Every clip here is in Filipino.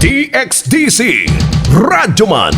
DXDC Radyoman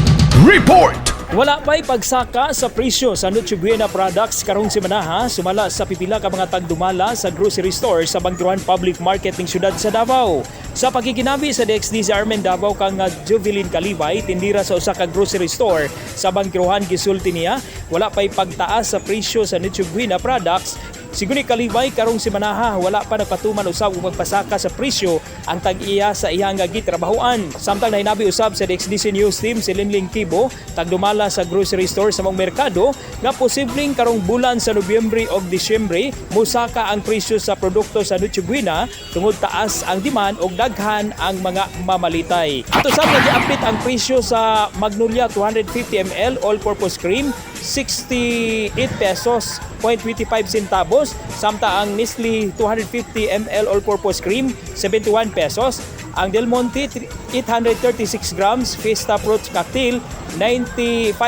Report. Wala pa'y pagsaka sa presyo sa Noche Buena products karong semana sumala sa pipila ka mga tagdumala sa grocery store sa Bangkiruhan Public Market ng siyudad sa Davao. Sa pagkikinabi sa DXDC Armen Davao kang Jovelyn Kalibay, tindira sa usa ka grocery store sa Bangkiruhan gisulti niya, wala pa'y pagtaas sa presyo sa Noche Buena products. Siguni Kalibay karong semana wala pa nagpatuman usab og magpasaka sa presyo ang tag-iya sa iyang gitrabahoan. Samtang nahinabi usab sa DXDC News Team si Linling Kibo, tagdumala sa grocery store sa mga merkado nga posibleng karong bulan sa Nobyembre o Disyembre musaka ang presyo sa produkto sa Noche Buena tungod taas ang demand og daghan ang mga mamalitay. Ato sab nag-update ang presyo sa Magnolia 250 ml all-purpose cream 68 pesos 0.25 centavos, samta ang Nestle 250 ml all-purpose cream 71 pesos, ang Del Monte 836 grams Fiesta Fruit Cocktail 95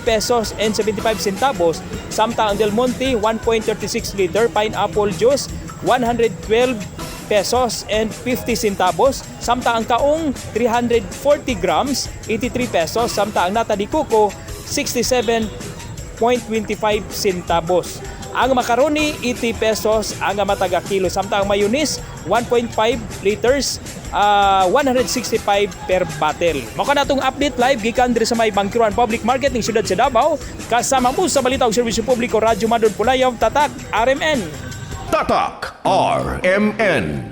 pesos and 75 centavos, samta ang Del Monte 1.36 liter pineapple juice 112 pesos and 50 centavos, samta ang kaong 340 grams 83 pesos, samta ang nata di coco 67.25 centavos. Ang macaroni 80 pesos ang mataga kilo, samtang ang mayonnaise 1.5 liters 165 per bottle. Mao kana natong update live gikan diri sa may Bangkiruhan Public Market ning siyudad sa Davao kasama mo sa balita ug serbisyo publiko Radyo Madon Pulayaw Tatak RMN. Tatak RMN.